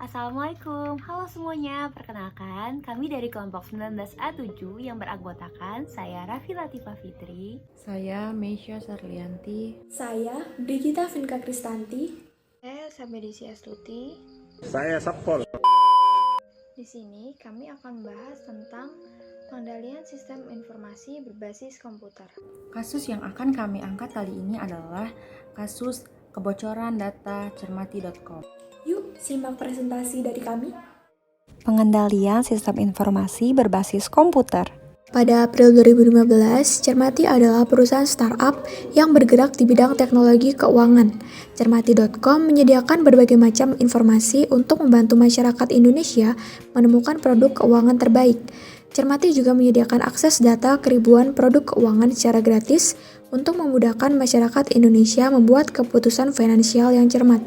Assalamualaikum, halo semuanya. Perkenalkan, kami dari kelompok 19A7 yang beranggotakan saya Raffi Latifah Fitri, Saya Meisya Sarlianti. Saya Brigita Vinka Kristanti. Saya Sabedisi Astuti. Saya Sapol. Di sini kami akan membahas tentang pengendalian sistem informasi berbasis komputer. Kasus yang akan kami angkat kali ini adalah kasus kebocoran data cermati.com. Yuk, simak presentasi dari kami. Pengendalian sistem informasi berbasis komputer. Pada April 2015, Cermati adalah perusahaan startup yang bergerak di bidang teknologi keuangan. Cermati.com menyediakan berbagai macam informasi untuk membantu masyarakat Indonesia menemukan produk keuangan terbaik. Cermati juga menyediakan akses data ke ribuan produk keuangan secara gratis untuk memudahkan masyarakat Indonesia membuat keputusan finansial yang cermat.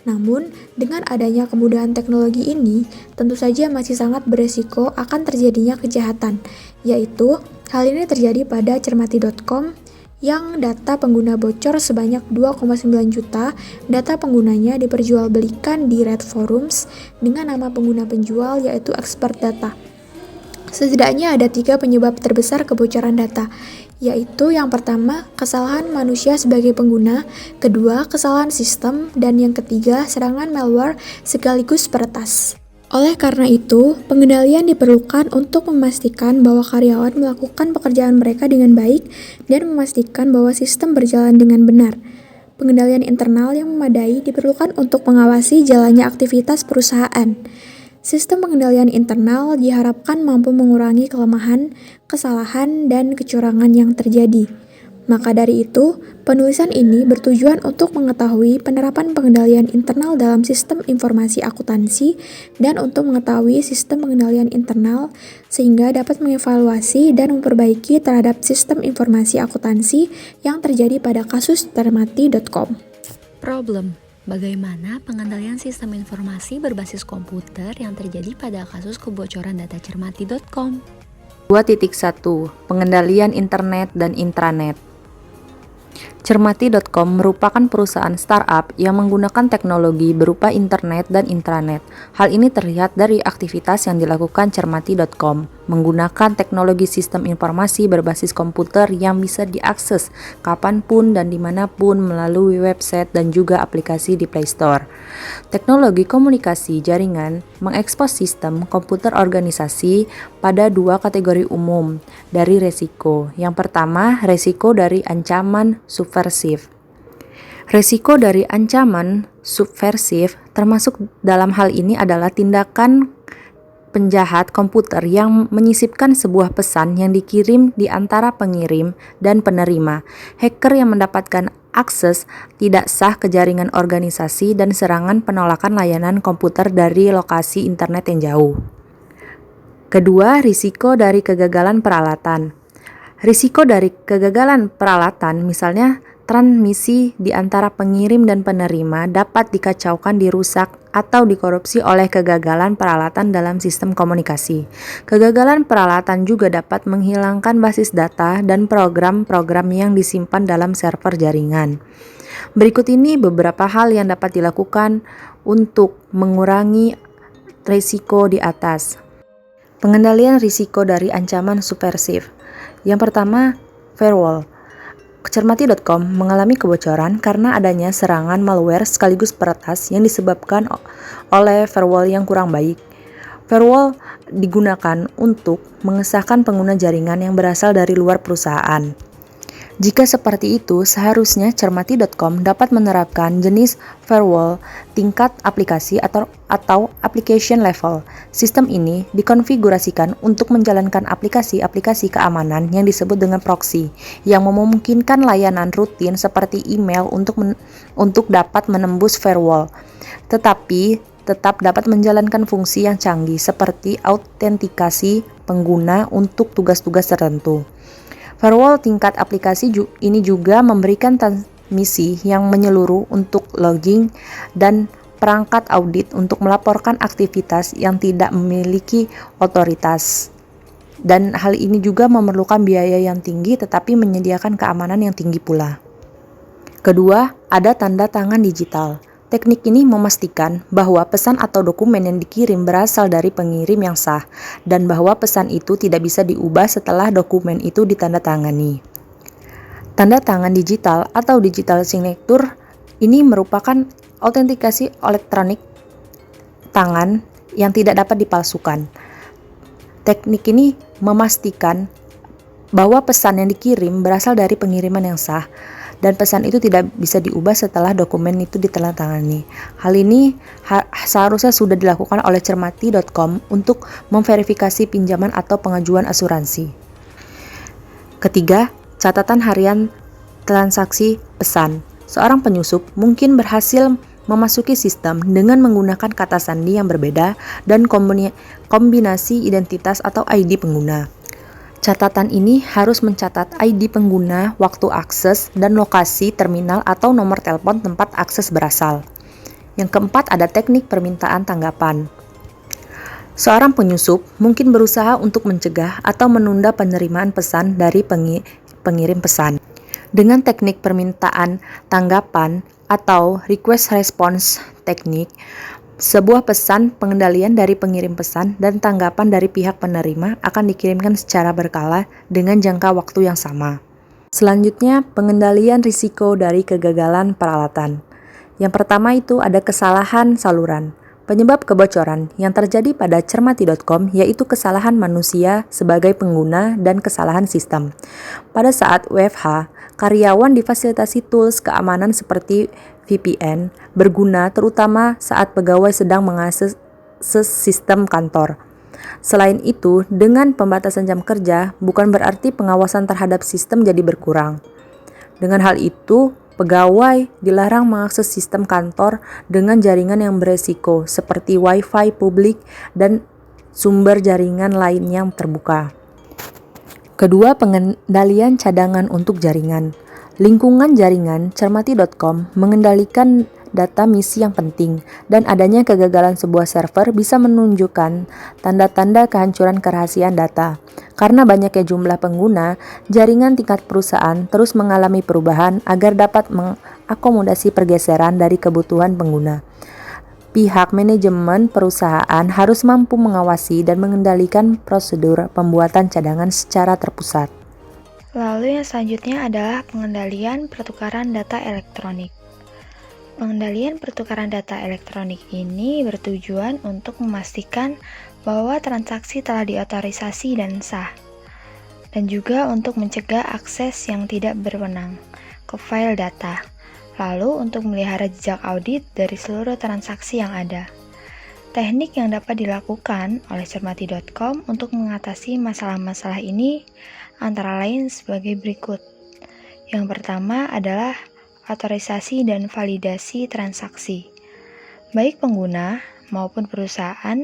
Namun, dengan adanya kemudahan teknologi ini, tentu saja masih sangat beresiko akan terjadinya kejahatan, yaitu hal ini terjadi pada cermati.com yang data pengguna bocor sebanyak 2,9 juta, data penggunanya diperjualbelikan di Red Forums dengan nama pengguna penjual yaitu Expert Data. Setidaknya ada 3 penyebab terbesar kebocoran data, yaitu yang pertama, kesalahan manusia sebagai pengguna, kedua, kesalahan sistem, dan yang ketiga, serangan malware sekaligus peretas. Oleh karena itu, pengendalian diperlukan untuk memastikan bahwa karyawan melakukan pekerjaan mereka dengan baik dan memastikan bahwa sistem berjalan dengan benar. Pengendalian internal yang memadai diperlukan untuk mengawasi jalannya aktivitas perusahaan. Sistem pengendalian internal diharapkan mampu mengurangi kelemahan, kesalahan, dan kecurangan yang terjadi. Maka dari itu, penulisan ini bertujuan untuk mengetahui penerapan pengendalian internal dalam sistem informasi akuntansi dan untuk mengetahui sistem pengendalian internal sehingga dapat mengevaluasi dan memperbaiki terhadap sistem informasi akuntansi yang terjadi pada kasus cermati.com. Problem. Bagaimana pengendalian sistem informasi berbasis komputer yang terjadi pada kasus kebocoran data cermati.com? 2.1 Pengendalian internet dan intranet. Cermati.com merupakan perusahaan startup yang menggunakan teknologi berupa internet dan intranet. Hal ini terlihat dari aktivitas yang dilakukan Cermati.com, menggunakan teknologi sistem informasi berbasis komputer yang bisa diakses kapanpun dan dimanapun melalui website dan juga aplikasi di Play Store. Teknologi komunikasi jaringan mengekspos sistem komputer organisasi pada 2 kategori umum dari resiko. Yang pertama, resiko dari ancaman subversif. Risiko dari ancaman subversif termasuk dalam hal ini adalah tindakan penjahat komputer yang menyisipkan sebuah pesan yang dikirim di antara pengirim dan penerima, hacker yang mendapatkan akses tidak sah ke jaringan organisasi, dan serangan penolakan layanan komputer dari lokasi internet yang jauh. Kedua, risiko dari kegagalan peralatan. Risiko dari kegagalan peralatan, misalnya transmisi di antara pengirim dan penerima, dapat dikacaukan, dirusak, atau dikorupsi oleh kegagalan peralatan dalam sistem komunikasi. Kegagalan peralatan juga dapat menghilangkan basis data dan program-program yang disimpan dalam server jaringan. Berikut ini beberapa hal yang dapat dilakukan untuk mengurangi risiko di atas. Pengendalian risiko dari ancaman subversif. Yang pertama, firewall. Cermati.com mengalami kebocoran karena adanya serangan malware sekaligus peretas yang disebabkan oleh firewall yang kurang baik. Firewall digunakan untuk mengesahkan pengguna jaringan yang berasal dari luar perusahaan. Jika seperti itu, seharusnya Cermati.com dapat menerapkan jenis firewall tingkat aplikasi atau application level. Sistem ini dikonfigurasikan untuk menjalankan aplikasi-aplikasi keamanan yang disebut dengan proxy, yang memungkinkan layanan rutin seperti email untuk dapat menembus firewall, tetapi tetap dapat menjalankan fungsi yang canggih seperti autentikasi pengguna untuk tugas-tugas tertentu. Firewall tingkat aplikasi ini juga memberikan transmisi yang menyeluruh untuk logging dan perangkat audit untuk melaporkan aktivitas yang tidak memiliki otoritas. Dan hal ini juga memerlukan biaya yang tinggi tetapi menyediakan keamanan yang tinggi pula. Kedua, ada tanda tangan digital. Teknik ini memastikan bahwa pesan atau dokumen yang dikirim berasal dari pengirim yang sah dan bahwa pesan itu tidak bisa diubah setelah dokumen itu ditandatangani. Tanda tangan digital atau digital signature ini merupakan autentikasi elektronik tangan yang tidak dapat dipalsukan. Teknik ini memastikan bahwa pesan yang dikirim berasal dari pengiriman yang sah dan pesan itu tidak bisa diubah setelah dokumen itu ditandatangani. Hal ini seharusnya sudah dilakukan oleh Cermati.com untuk memverifikasi pinjaman atau pengajuan asuransi. Ketiga, catatan harian transaksi pesan. Seorang penyusup mungkin berhasil memasuki sistem dengan menggunakan kata sandi yang berbeda dan kombinasi identitas atau ID pengguna. Catatan ini harus mencatat ID pengguna, waktu akses, dan lokasi terminal atau nomor telepon tempat akses berasal. Yang keempat ada teknik permintaan tanggapan. Seorang penyusup mungkin berusaha untuk mencegah atau menunda penerimaan pesan dari pengirim pesan. Dengan teknik permintaan tanggapan atau request response teknik, sebuah pesan pengendalian dari pengirim pesan dan tanggapan dari pihak penerima akan dikirimkan secara berkala dengan jangka waktu yang sama. Selanjutnya, pengendalian risiko dari kegagalan peralatan. Yang pertama itu ada kesalahan saluran. Penyebab kebocoran yang terjadi pada Cermati.com yaitu kesalahan manusia sebagai pengguna dan kesalahan sistem. Pada saat WFH, karyawan difasilitasi tools keamanan seperti VPN berguna terutama saat pegawai sedang mengakses sistem kantor. Selain itu, dengan pembatasan jam kerja bukan berarti pengawasan terhadap sistem jadi berkurang. Dengan hal itu, pegawai dilarang mengakses sistem kantor dengan jaringan yang beresiko seperti Wi-Fi publik dan sumber jaringan lain yang terbuka. Kedua, pengendalian cadangan untuk jaringan. Lingkungan jaringan Cermati.com mengendalikan data misi yang penting dan adanya kegagalan sebuah server bisa menunjukkan tanda-tanda kehancuran kerahasiaan data. Karena banyaknya jumlah pengguna, jaringan tingkat perusahaan terus mengalami perubahan agar dapat mengakomodasi pergeseran dari kebutuhan pengguna. Pihak manajemen perusahaan harus mampu mengawasi dan mengendalikan prosedur pembuatan cadangan secara terpusat. Lalu yang selanjutnya adalah pengendalian pertukaran data elektronik. Pengendalian pertukaran data elektronik ini bertujuan untuk memastikan bahwa transaksi telah diotorisasi dan sah, dan juga untuk mencegah akses yang tidak berwenang ke file data, lalu untuk memelihara jejak audit dari seluruh transaksi yang ada. Teknik yang dapat dilakukan oleh Cermati.com untuk mengatasi masalah-masalah ini antara lain sebagai berikut. Yang pertama adalah otorisasi dan validasi transaksi. Baik pengguna maupun perusahaan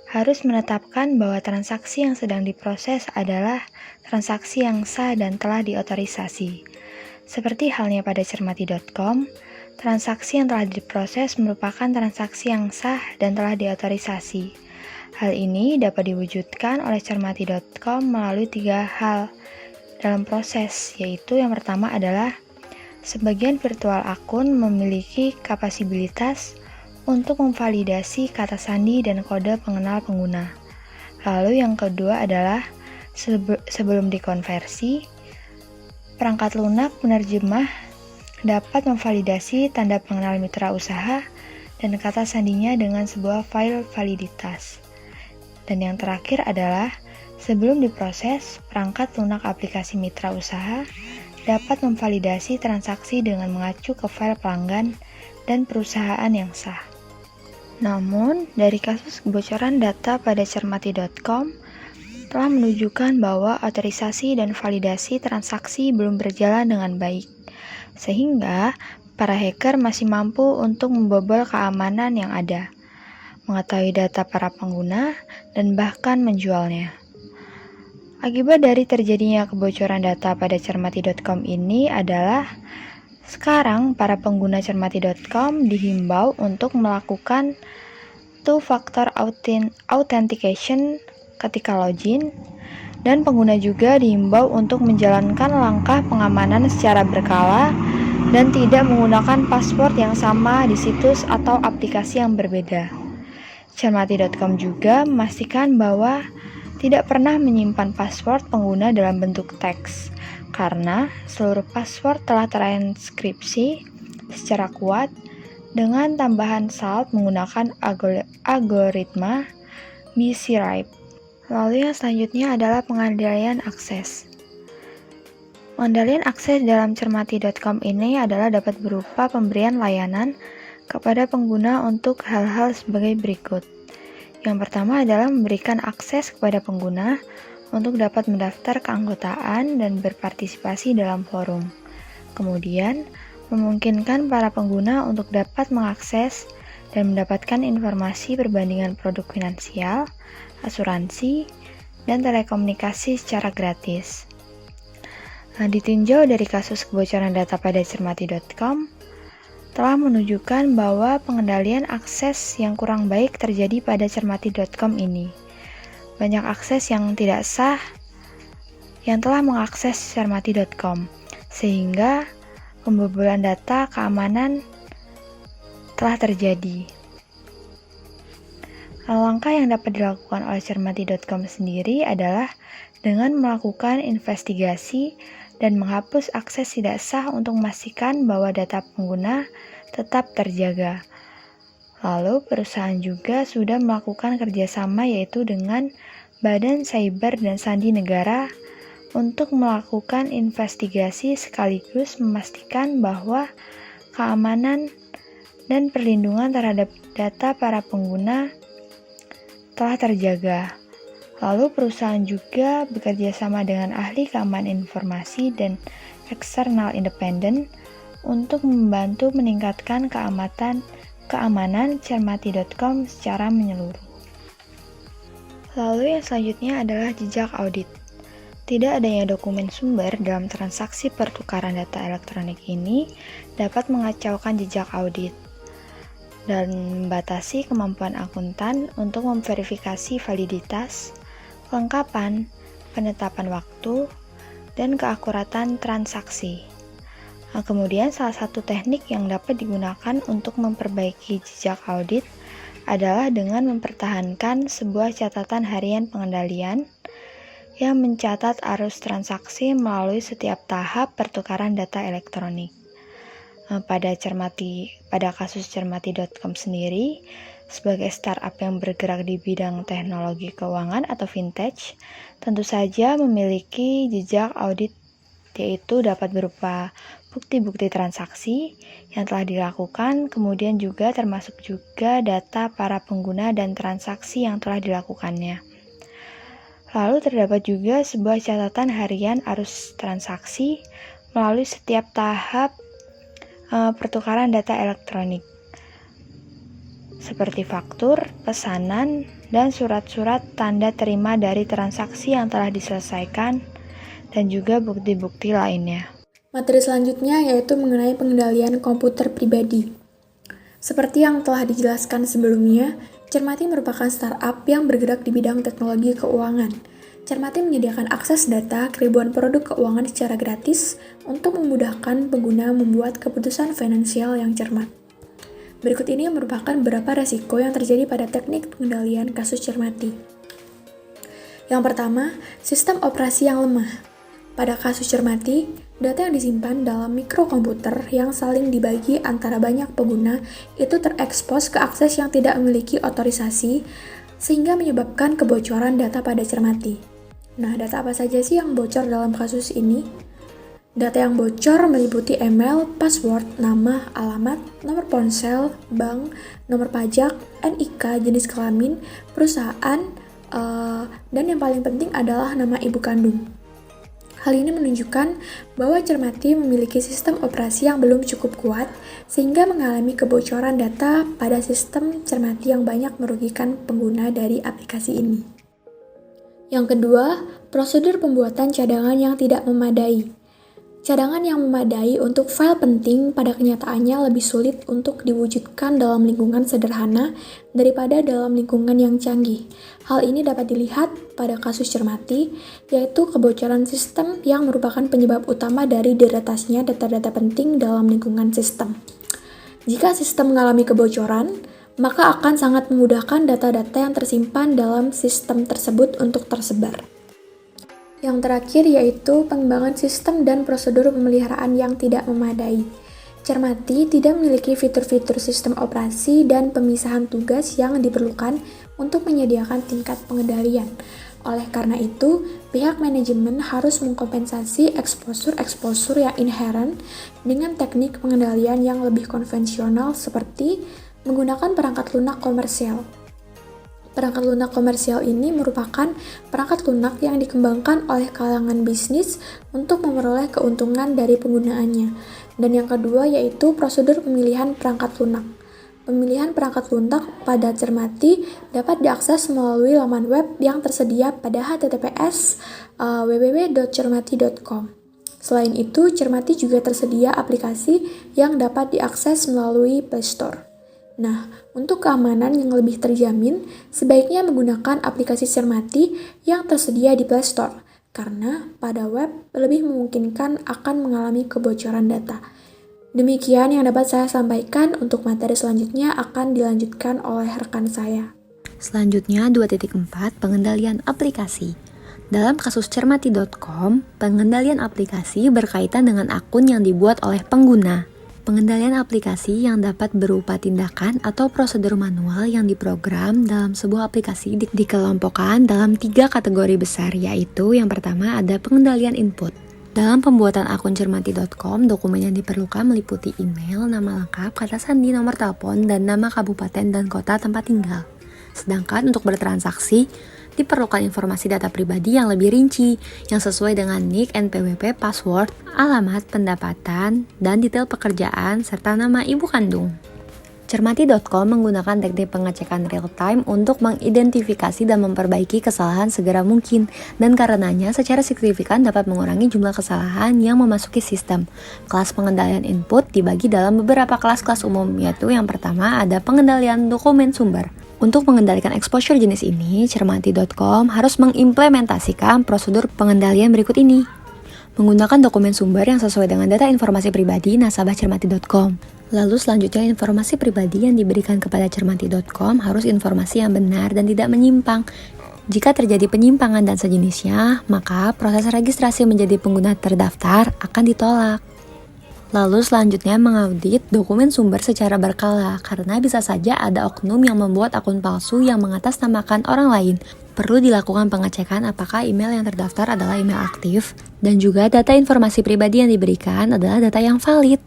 harus menetapkan bahwa transaksi yang sedang diproses adalah transaksi yang sah dan telah diotorisasi. Seperti halnya pada Cermati.com, transaksi yang telah diproses merupakan transaksi yang sah dan telah diotorisasi. Hal ini dapat diwujudkan oleh Cermati.com melalui 3 hal dalam proses, yaitu yang pertama adalah sebagian virtual akun memiliki kapasibilitas untuk memvalidasi kata sandi dan kode pengenal pengguna. Lalu yang kedua adalah sebelum dikonversi, perangkat lunak penerjemah dapat memvalidasi tanda pengenal mitra usaha dan kata sandinya dengan sebuah file validitas. Dan yang terakhir adalah sebelum diproses, perangkat lunak aplikasi mitra usaha dapat memvalidasi transaksi dengan mengacu ke file pelanggan dan perusahaan yang sah. Namun, dari kasus kebocoran data pada Cermati.com telah menunjukkan bahwa otorisasi dan validasi transaksi belum berjalan dengan baik, sehingga para hacker masih mampu untuk membobol keamanan yang ada, mengetahui data para pengguna, dan bahkan menjualnya. Akibat dari terjadinya kebocoran data pada Cermati.com ini adalah sekarang para pengguna Cermati.com dihimbau untuk melakukan two-factor authentication ketika login, dan pengguna juga dihimbau untuk menjalankan langkah pengamanan secara berkala dan tidak menggunakan password yang sama di situs atau aplikasi yang berbeda. Cermati.com juga memastikan bahwa tidak pernah menyimpan password pengguna dalam bentuk teks, karena seluruh password telah terenkripsi secara kuat dengan tambahan salt menggunakan algoritma BCrypt. Lalu yang selanjutnya adalah pengendalian akses. Pengendalian akses dalam cermati.com ini adalah dapat berupa pemberian layanan kepada pengguna untuk hal-hal sebagai berikut. Yang pertama adalah memberikan akses kepada pengguna untuk dapat mendaftar keanggotaan dan berpartisipasi dalam forum. Kemudian, memungkinkan para pengguna untuk dapat mengakses dan mendapatkan informasi perbandingan produk finansial, asuransi, dan telekomunikasi secara gratis. Ditinjau dari kasus kebocoran data pada cermati.com, telah menunjukkan bahwa pengendalian akses yang kurang baik terjadi pada cermati.com ini. Banyak akses yang tidak sah yang telah mengakses cermati.com, sehingga pembobolan data keamanan telah terjadi. Langkah yang dapat dilakukan oleh cermati.com sendiri adalah dengan melakukan investigasi dan menghapus akses tidak sah untuk memastikan bahwa data pengguna tetap terjaga. Lalu, perusahaan juga sudah melakukan kerjasama yaitu dengan Badan Cyber dan Sandi Negara untuk melakukan investigasi sekaligus memastikan bahwa keamanan dan perlindungan terhadap data para pengguna telah terjaga. Lalu perusahaan juga bekerja sama dengan ahli keamanan informasi dan eksternal independen untuk membantu meningkatkan keamanan cermati.com secara menyeluruh. Lalu yang selanjutnya adalah jejak audit. Tidak adanya dokumen sumber dalam transaksi pertukaran data elektronik ini dapat mengacaukan jejak audit dan membatasi kemampuan akuntan untuk memverifikasi validitas, kelengkapan, penetapan waktu, dan keakuratan transaksi. Kemudian salah satu teknik yang dapat digunakan untuk memperbaiki jejak audit adalah dengan mempertahankan sebuah catatan harian pengendalian yang mencatat arus transaksi melalui setiap tahap pertukaran data elektronik. Pada kasus cermati.com sendiri, sebagai startup yang bergerak di bidang teknologi keuangan atau fintech, tentu saja memiliki jejak audit, yaitu dapat berupa bukti-bukti transaksi yang telah dilakukan, kemudian juga termasuk juga data para pengguna dan transaksi yang telah dilakukannya. Lalu terdapat juga sebuah catatan harian arus transaksi melalui setiap tahap pertukaran data elektronik, seperti faktur, pesanan, dan surat-surat tanda terima dari transaksi yang telah diselesaikan, dan juga bukti-bukti lainnya. Materi selanjutnya yaitu mengenai pengendalian komputer pribadi. Seperti yang telah dijelaskan sebelumnya, Cermati merupakan startup yang bergerak di bidang teknologi keuangan. Cermati menyediakan akses data ke ribuan produk keuangan secara gratis untuk memudahkan pengguna membuat keputusan finansial yang cermat. Berikut ini merupakan beberapa resiko yang terjadi pada teknik pengendalian kasus Cermati. Yang pertama, sistem operasi yang lemah. Pada kasus Cermati, data yang disimpan dalam mikrokomputer yang saling dibagi antara banyak pengguna itu terekspos ke akses yang tidak memiliki otorisasi sehingga menyebabkan kebocoran data pada Cermati. Nah, data apa saja sih yang bocor dalam kasus ini? Data yang bocor meliputi email, password, nama, alamat, nomor ponsel, bank, nomor pajak, NIK, jenis kelamin, perusahaan, dan yang paling penting adalah nama ibu kandung. Hal ini menunjukkan bahwa Cermati memiliki sistem operasi yang belum cukup kuat sehingga mengalami kebocoran data pada sistem Cermati yang banyak merugikan pengguna dari aplikasi ini. Yang kedua, prosedur pembuatan cadangan yang tidak memadai. Cadangan yang memadai untuk file penting pada kenyataannya lebih sulit untuk diwujudkan dalam lingkungan sederhana daripada dalam lingkungan yang canggih. Hal ini dapat dilihat pada kasus Cermati, yaitu kebocoran sistem yang merupakan penyebab utama dari diretasnya data-data penting dalam lingkungan sistem. Jika sistem mengalami kebocoran, maka akan sangat memudahkan data-data yang tersimpan dalam sistem tersebut untuk tersebar. Yang terakhir yaitu pengembangan sistem dan prosedur pemeliharaan yang tidak memadai. Cermati tidak memiliki fitur-fitur sistem operasi dan pemisahan tugas yang diperlukan untuk menyediakan tingkat pengendalian. Oleh karena itu, pihak manajemen harus mengkompensasi exposure yang inherent dengan teknik pengendalian yang lebih konvensional seperti menggunakan perangkat lunak komersial. Perangkat lunak komersial ini merupakan perangkat lunak yang dikembangkan oleh kalangan bisnis untuk memperoleh keuntungan dari penggunaannya. Dan yang kedua yaitu prosedur pemilihan perangkat lunak. Pemilihan perangkat lunak pada Cermati dapat diakses melalui laman web yang tersedia pada https www.cermati.com. Selain itu, Cermati juga tersedia aplikasi yang dapat diakses melalui Play Store. Nah, untuk keamanan yang lebih terjamin, sebaiknya menggunakan aplikasi Cermati yang tersedia di Play Store, karena pada web lebih memungkinkan akan mengalami kebocoran data. Demikian yang dapat saya sampaikan, untuk materi selanjutnya akan dilanjutkan oleh rekan saya. Selanjutnya 2.4 pengendalian aplikasi. Dalam kasus cermati.com, pengendalian aplikasi berkaitan dengan akun yang dibuat oleh pengguna. Pengendalian aplikasi yang dapat berupa tindakan atau prosedur manual yang diprogram dalam sebuah aplikasi dikelompokkan dalam 3 kategori besar, yaitu yang pertama ada pengendalian input. Dalam pembuatan akun cermati.com, dokumen yang diperlukan meliputi email, nama lengkap, kata sandi, nomor telepon, dan nama kabupaten dan kota tempat tinggal. Sedangkan untuk bertransaksi, diperlukan informasi data pribadi yang lebih rinci, yang sesuai dengan NIK, NPWP, password, alamat, pendapatan, dan detail pekerjaan, serta nama ibu kandung. Cermati.com menggunakan teknik pengecekan real-time untuk mengidentifikasi dan memperbaiki kesalahan segera mungkin, dan karenanya secara signifikan dapat mengurangi jumlah kesalahan yang memasuki sistem. Kelas pengendalian input dibagi dalam beberapa kelas-kelas umum, yaitu yang pertama ada pengendalian dokumen sumber. Untuk mengendalikan exposure jenis ini, Cermati.com harus mengimplementasikan prosedur pengendalian berikut ini. Menggunakan dokumen sumber yang sesuai dengan data informasi pribadi nasabah Cermati.com. Lalu selanjutnya informasi pribadi yang diberikan kepada Cermati.com harus informasi yang benar dan tidak menyimpang. Jika terjadi penyimpangan dan sejenisnya, maka proses registrasi menjadi pengguna terdaftar akan ditolak. Lalu selanjutnya mengaudit dokumen sumber secara berkala, karena bisa saja ada oknum yang membuat akun palsu yang mengatasnamakan orang lain. Perlu dilakukan pengecekan apakah email yang terdaftar adalah email aktif, dan juga data informasi pribadi yang diberikan adalah data yang valid.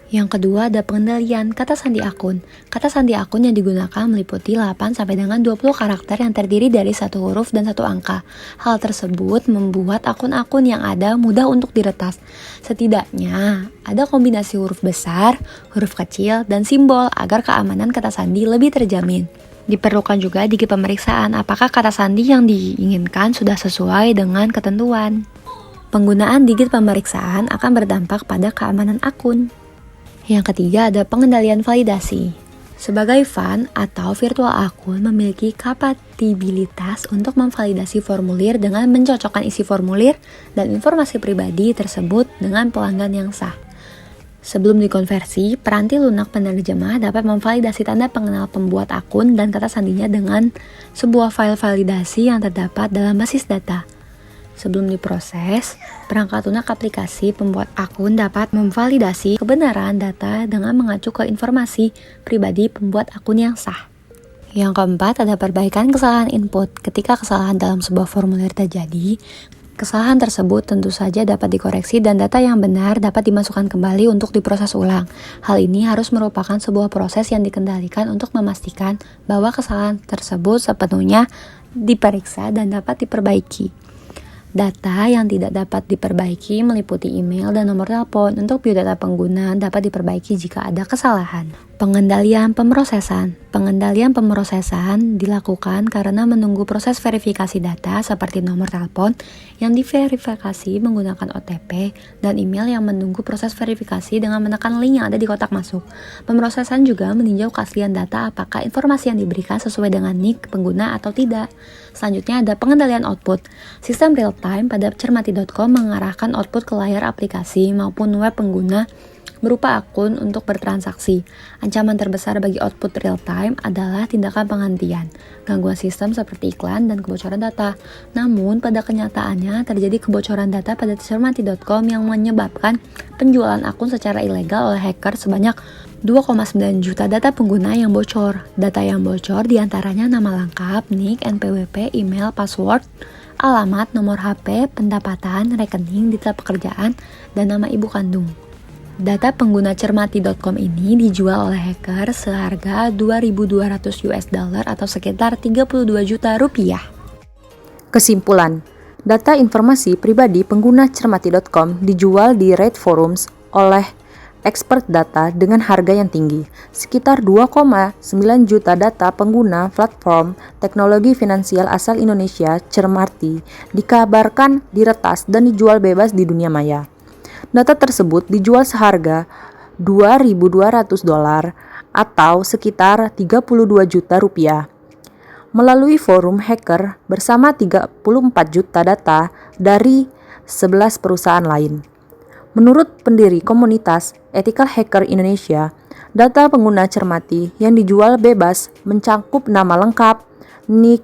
Yang kedua ada pengendalian kata sandi akun. Kata sandi akun yang digunakan meliputi 8 sampai dengan 20 karakter yang terdiri dari 1 huruf dan 1 angka. Hal tersebut membuat akun-akun yang ada mudah untuk diretas. Setidaknya ada kombinasi huruf besar, huruf kecil, dan simbol agar keamanan kata sandi lebih terjamin. Diperlukan juga digit pemeriksaan apakah kata sandi yang diinginkan sudah sesuai dengan ketentuan. Penggunaan digit pemeriksaan akan berdampak pada keamanan akun. Yang ketiga ada pengendalian validasi. Sebagai fan atau virtual akun memiliki kompatibilitas untuk memvalidasi formulir dengan mencocokkan isi formulir dan informasi pribadi tersebut dengan pelanggan yang sah. Sebelum dikonversi, peranti lunak penerjemah dapat memvalidasi tanda pengenal pembuat akun dan kata sandinya dengan sebuah file validasi yang terdapat dalam basis data. Sebelum diproses, perangkat lunak aplikasi pembuat akun dapat memvalidasi kebenaran data dengan mengacu ke informasi pribadi pembuat akun yang sah. Yang keempat ada perbaikan kesalahan input. Ketika kesalahan dalam sebuah formulir terjadi, kesalahan tersebut tentu saja dapat dikoreksi dan data yang benar dapat dimasukkan kembali untuk diproses ulang. Hal ini harus merupakan sebuah proses yang dikendalikan untuk memastikan bahwa kesalahan tersebut sepenuhnya diperiksa dan dapat diperbaiki. Data yang tidak dapat diperbaiki meliputi email dan nomor telepon. Untuk biodata pengguna dapat diperbaiki jika ada kesalahan. Pengendalian pemrosesan. Pengendalian pemrosesan dilakukan karena menunggu proses verifikasi data seperti nomor telepon yang diverifikasi menggunakan OTP dan email yang menunggu proses verifikasi dengan menekan link yang ada di kotak masuk. Pemrosesan juga meninjau keaslian data apakah informasi yang diberikan sesuai dengan nik pengguna atau tidak. Selanjutnya ada pengendalian output. Sistem real-time pada cermati.com mengarahkan output ke layar aplikasi maupun web pengguna berupa akun untuk bertransaksi. Ancaman terbesar bagi output real-time adalah tindakan penghentian, gangguan sistem seperti iklan, dan kebocoran data. Namun, pada kenyataannya terjadi kebocoran data pada cermati.com yang menyebabkan penjualan akun secara ilegal oleh hacker sebanyak 2,9 juta data pengguna yang bocor. Data yang bocor diantaranya nama lengkap, nik, NPWP, email, password, alamat, nomor HP, pendapatan, rekening, detail pekerjaan, dan nama ibu kandung. Data pengguna cermati.com ini dijual oleh hacker seharga $2.200 atau sekitar 32 juta rupiah. Kesimpulan, data informasi pribadi pengguna cermati.com dijual di Reddit forums oleh expert data dengan harga yang tinggi. Sekitar 2,9 juta data pengguna platform teknologi finansial asal Indonesia, Cermati, dikabarkan diretas dan dijual bebas di dunia maya. Data tersebut dijual seharga $2.200 atau sekitar 32 juta rupiah. Melalui forum hacker bersama 34 juta data dari 11 perusahaan lain. Menurut pendiri komunitas Ethical Hacker Indonesia, data pengguna Cermati yang dijual bebas mencakup nama lengkap, nik,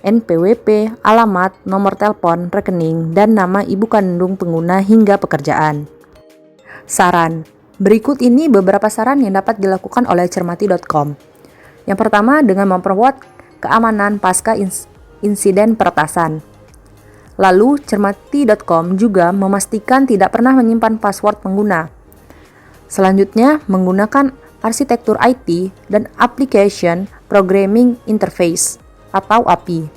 NPWP, alamat, nomor telepon, rekening, dan nama ibu kandung pengguna hingga pekerjaan. Saran. Berikut ini beberapa saran yang dapat dilakukan oleh cermati.com. Yang pertama, dengan memperkuat keamanan pasca insiden peretasan. Lalu, cermati.com juga memastikan tidak pernah menyimpan password pengguna. Selanjutnya, menggunakan arsitektur IT dan Application Programming Interface atau API.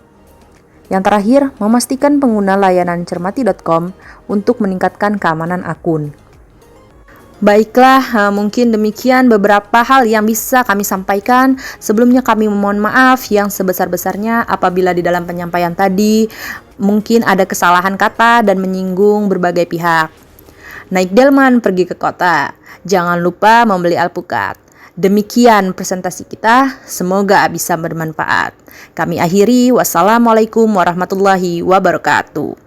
Yang terakhir, memastikan pengguna layanan cermati.com untuk meningkatkan keamanan akun. Baiklah, mungkin demikian beberapa hal yang bisa kami sampaikan. Sebelumnya kami memohon maaf yang sebesar-besarnya apabila di dalam penyampaian tadi mungkin ada kesalahan kata dan menyinggung berbagai pihak. Naik delman pergi ke kota, jangan lupa membeli alpukat. Demikian presentasi kita, semoga bisa bermanfaat. Kami akhiri, wassalamualaikum warahmatullahi wabarakatuh.